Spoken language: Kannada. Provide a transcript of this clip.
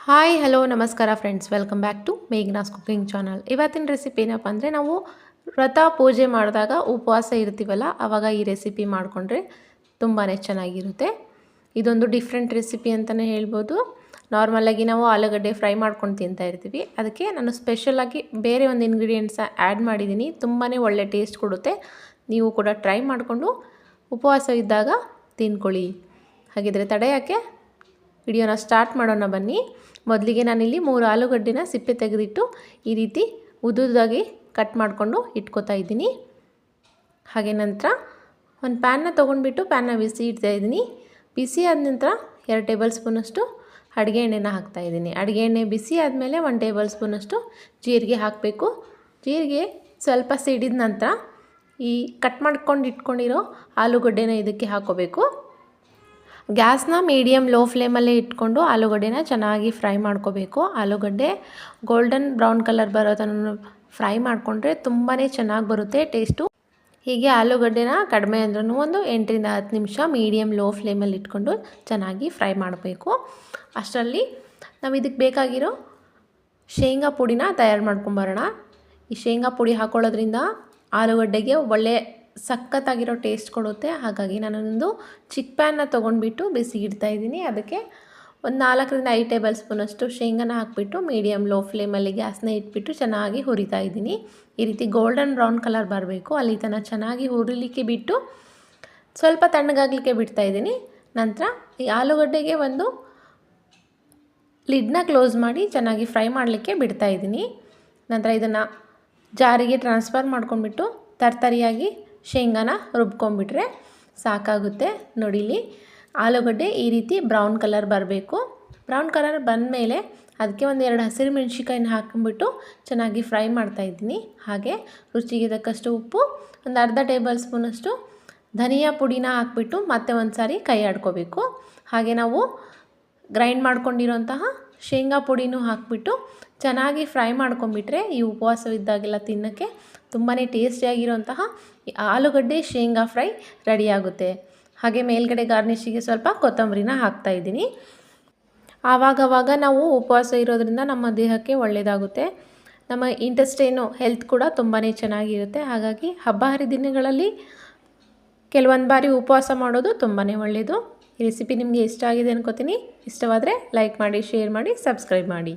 ಹಾಯ್ ಹಲೋ ನಮಸ್ಕಾರ friends, welcome back to Meghna's cooking channel. ಇವತ್ತಿನ ರೆಸಿಪಿ ಏನಪ್ಪ ಅಂದರೆ, ನಾವು ವ್ರತ ಪೂಜೆ ಮಾಡಿದಾಗ ಉಪವಾಸ ಇರ್ತೀವಲ್ಲ, ಆವಾಗ ಈ ರೆಸಿಪಿ ಮಾಡಿಕೊಂಡ್ರೆ ತುಂಬಾ ಚೆನ್ನಾಗಿರುತ್ತೆ. ಇದೊಂದು ಡಿಫ್ರೆಂಟ್ ರೆಸಿಪಿ ಅಂತಲೇ ಹೇಳ್ಬೋದು. ನಾರ್ಮಲಾಗಿ ನಾವು ಆಲೂಗಡ್ಡೆ ಫ್ರೈ ಮಾಡ್ಕೊಂಡು ತಿಂತಾ ಇರ್ತೀವಿ. ಅದಕ್ಕೆ ನಾನು ಸ್ಪೆಷಲಾಗಿ ಬೇರೆ ಒಂದು ಇಂಗ್ರೀಡಿಯೆಂಟ್ಸ ಆ್ಯಡ್ ಮಾಡಿದ್ದೀನಿ. ತುಂಬಾ ಒಳ್ಳೆ ಟೇಸ್ಟ್ ಕೊಡುತ್ತೆ. ನೀವು ಕೂಡ ಟ್ರೈ ಮಾಡಿಕೊಂಡು ಉಪವಾಸ ಇದ್ದಾಗ ತಿನ್ಕೊಳ್ಳಿ. ಹಾಗಿದ್ರೆ ತಡೆಯೋಕ್ಕೆ ವಿಡಿಯೋನ ಸ್ಟಾರ್ಟ್ ಮಾಡೋಣ ಬನ್ನಿ. ಮೊದಲಿಗೆ ನಾನಿಲ್ಲಿ 3 ಆಲೂಗಡ್ಡೆನ ಸಿಪ್ಪೆ ತೆಗೆದಿಟ್ಟು ಈ ರೀತಿ ಉದ್ದುದಾಗಿ ಕಟ್ ಮಾಡಿಕೊಂಡು ಇಟ್ಕೋತಾ ಇದ್ದೀನಿ. ಹಾಗೆ ನಂತರ ಒಂದು ಪ್ಯಾನ್ನ ತೊಗೊಂಡ್ಬಿಟ್ಟು ಪ್ಯಾನ್ನ ಬಿಸಿ ಇಡ್ತಾ ಇದ್ದೀನಿ. ಬಿಸಿ ಆದ ನಂತರ 2 ಟೇಬಲ್ ಸ್ಪೂನಷ್ಟು ಅಡುಗೆ ಎಣ್ಣೆನ ಹಾಕ್ತಾಯಿದ್ದೀನಿ. ಅಡುಗೆ ಎಣ್ಣೆ ಬಿಸಿ ಆದಮೇಲೆ 1 ಟೇಬಲ್ ಸ್ಪೂನಷ್ಟು ಜೀರಿಗೆ ಹಾಕಬೇಕು. ಜೀರಿಗೆ ಸ್ವಲ್ಪ ಸಿಡಿದ ನಂತರ ಈ ಕಟ್ ಮಾಡ್ಕೊಂಡು ಇಟ್ಕೊಂಡಿರೋ ಆಲೂಗಡ್ಡೆನ ಇದಕ್ಕೆ ಹಾಕೋಬೇಕು. ಗ್ಯಾಸ್ನ ಮೀಡಿಯಮ್ ಲೋ ಫ್ಲೇಮಲ್ಲೇ ಇಟ್ಕೊಂಡು ಆಲೂಗಡ್ಡೆನ ಚೆನ್ನಾಗಿ ಫ್ರೈ ಮಾಡ್ಕೋಬೇಕು. ಆಲೂಗಡ್ಡೆ ಗೋಲ್ಡನ್ ಬ್ರೌನ್ ಕಲರ್ ಬರೋ ತನಕ ಫ್ರೈ ಮಾಡಿಕೊಂಡ್ರೆ ತುಂಬಾ ಚೆನ್ನಾಗಿ ಬರುತ್ತೆ ಟೇಸ್ಟು. ಹೀಗೆ ಆಲೂಗಡ್ಡೆನ ಕಡಿಮೆ ಅಂದ್ರೂ ಒಂದು 8 ರಿಂದ 10 ನಿಮಿಷ ಮೀಡಿಯಮ್ ಲೋ ಫ್ಲೇಮಲ್ಲಿ ಇಟ್ಕೊಂಡು ಚೆನ್ನಾಗಿ ಫ್ರೈ ಮಾಡಬೇಕು. ಅಷ್ಟರಲ್ಲಿ ನಾವು ಇದಕ್ಕೆ ಬೇಕಾಗಿರೋ ಶೇಂಗಾ ಪುಡಿನ ತಯಾರು ಮಾಡ್ಕೊಂಬರೋಣ. ಈ ಶೇಂಗಾ ಪುಡಿ ಹಾಕೊಳ್ಳೋದ್ರಿಂದ ಆಲೂಗಡ್ಡೆಗೆ ಒಳ್ಳೆ ಸಖತ್ತಾಗಿರೋ ಟೇಸ್ಟ್ ಕೊಡುತ್ತೆ. ಹಾಗಾಗಿ ನಾನೊಂದು ಚಿಕ್ಕ ಪ್ಯಾನ್ನ ತೊಗೊಂಡ್ಬಿಟ್ಟು ಬಿಸಿ ಇಡ್ತಾಯಿದ್ದೀನಿ. ಅದಕ್ಕೆ ಒಂದು 4 ರಿಂದ 5 ಟೇಬಲ್ ಸ್ಪೂನಷ್ಟು ಶೇಂಗಾನ ಹಾಕಿಬಿಟ್ಟು ಮೀಡಿಯಮ್ ಲೋ ಫ್ಲೇಮಲ್ಲಿ ಗ್ಯಾಸ್ನ ಇಟ್ಬಿಟ್ಟು ಚೆನ್ನಾಗಿ ಹುರಿತಾ ಇದ್ದೀನಿ. ಈ ರೀತಿ ಗೋಲ್ಡನ್ ಬ್ರೌನ್ ಕಲರ್ ಬರಬೇಕು, ಅಲ್ಲಿ ತನಕ ಚೆನ್ನಾಗಿ ಹುರಿಲಿಕ್ಕೆ ಬಿಟ್ಟು ಸ್ವಲ್ಪ ತಣ್ಣಗಾಗಲಿಕ್ಕೆ ಬಿಡ್ತಾಯಿದ್ದೀನಿ. ನಂತರ ಈ ಆಲೂಗಡ್ಡೆಗೆ ಒಂದು ಲಿಡ್ನ ಕ್ಲೋಸ್ ಮಾಡಿ ಚೆನ್ನಾಗಿ ಫ್ರೈ ಮಾಡಲಿಕ್ಕೆ ಬಿಡ್ತಾಯಿದ್ದೀನಿ. ನಂತರ ಇದನ್ನು ಜಾರಿಗೆ ಟ್ರಾನ್ಸ್ಫರ್ ಮಾಡ್ಕೊಂಡ್ಬಿಟ್ಟು ತರ್ತರಿಯಾಗಿ ಶೇಂಗಾನ ರುಬ್ಕೊಂಡ್ಬಿಟ್ರೆ ಸಾಕಾಗುತ್ತೆ. ನೋಡಿಲಿ ಆಲೂಗಡ್ಡೆ ಈ ರೀತಿ ಬ್ರೌನ್ ಕಲರ್ ಬರಬೇಕು. ಬ್ರೌನ್ ಕಲರ್ ಬಂದಮೇಲೆ ಅದಕ್ಕೆ ಒಂದು 2 ಹಸಿರು ಮೆಣಸಿನ್ಕಾಯಿನ ಹಾಕೊಂಡ್ಬಿಟ್ಟು ಚೆನ್ನಾಗಿ ಫ್ರೈ ಮಾಡ್ತಾಯಿದ್ದೀನಿ. ಹಾಗೆ ರುಚಿಗೆ ತಕ್ಕಷ್ಟು ಉಪ್ಪು, ಒಂದು ಅರ್ಧ ಟೇಬಲ್ ಸ್ಪೂನಷ್ಟು ಧನಿಯಾ ಪುಡಿನ ಹಾಕ್ಬಿಟ್ಟು ಮತ್ತೆ ಒಂದು ಸಾರಿ ಕೈ ಆಡ್ಕೋಬೇಕು. ಹಾಗೆ ನಾವು ಗ್ರೈಂಡ್ ಮಾಡ್ಕೊಂಡಿರೋಂತಹ ಶೇಂಗಾ ಪುಡಿನೂ ಹಾಕಿಬಿಟ್ಟು ಚೆನ್ನಾಗಿ ಫ್ರೈ ಮಾಡ್ಕೊಂಬಿಟ್ರೆ ಈ ಉಪವಾಸವಿದ್ದಾಗೆಲ್ಲ ತಿನ್ನೋಕ್ಕೆ ತುಂಬಾ ಟೇಸ್ಟಿಯಾಗಿರೋಂತಹ ಆಲೂಗಡ್ಡೆ ಶೇಂಗಾ ಫ್ರೈ ರೆಡಿಯಾಗುತ್ತೆ. ಹಾಗೆ ಮೇಲ್ಗಡೆ ಗಾರ್ನಿಷಿಗೆ ಸ್ವಲ್ಪ ಕೊತ್ತಂಬರಿನ ಹಾಕ್ತಾಯಿದ್ದೀನಿ. ಆವಾಗವಾಗ ನಾವು ಉಪವಾಸ ಇರೋದ್ರಿಂದ ನಮ್ಮ ದೇಹಕ್ಕೆ ಒಳ್ಳೆಯದಾಗುತ್ತೆ. ನಮ್ಮ ಇಂಟೆಸ್ಟೈನು ಹೆಲ್ತ್ ಕೂಡ ತುಂಬಾ ಚೆನ್ನಾಗಿರುತ್ತೆ. ಹಾಗಾಗಿ ಹಬ್ಬ ಹರಿದಿನಗಳಲ್ಲಿ ಕೆಲವೊಂದು ಬಾರಿ ಉಪವಾಸ ಮಾಡೋದು ತುಂಬಾ ಒಳ್ಳೆಯದು. ಈ ರೆಸಿಪಿ ನಿಮಗೆ ಇಷ್ಟ ಆಗಿದೆ ಅನ್ಕೋತೀನಿ. ಇಷ್ಟವಾದರೆ ಲೈಕ್ ಮಾಡಿ, ಶೇರ್ ಮಾಡಿ, ಸಬ್ಸ್ಕ್ರೈಬ್ ಮಾಡಿ.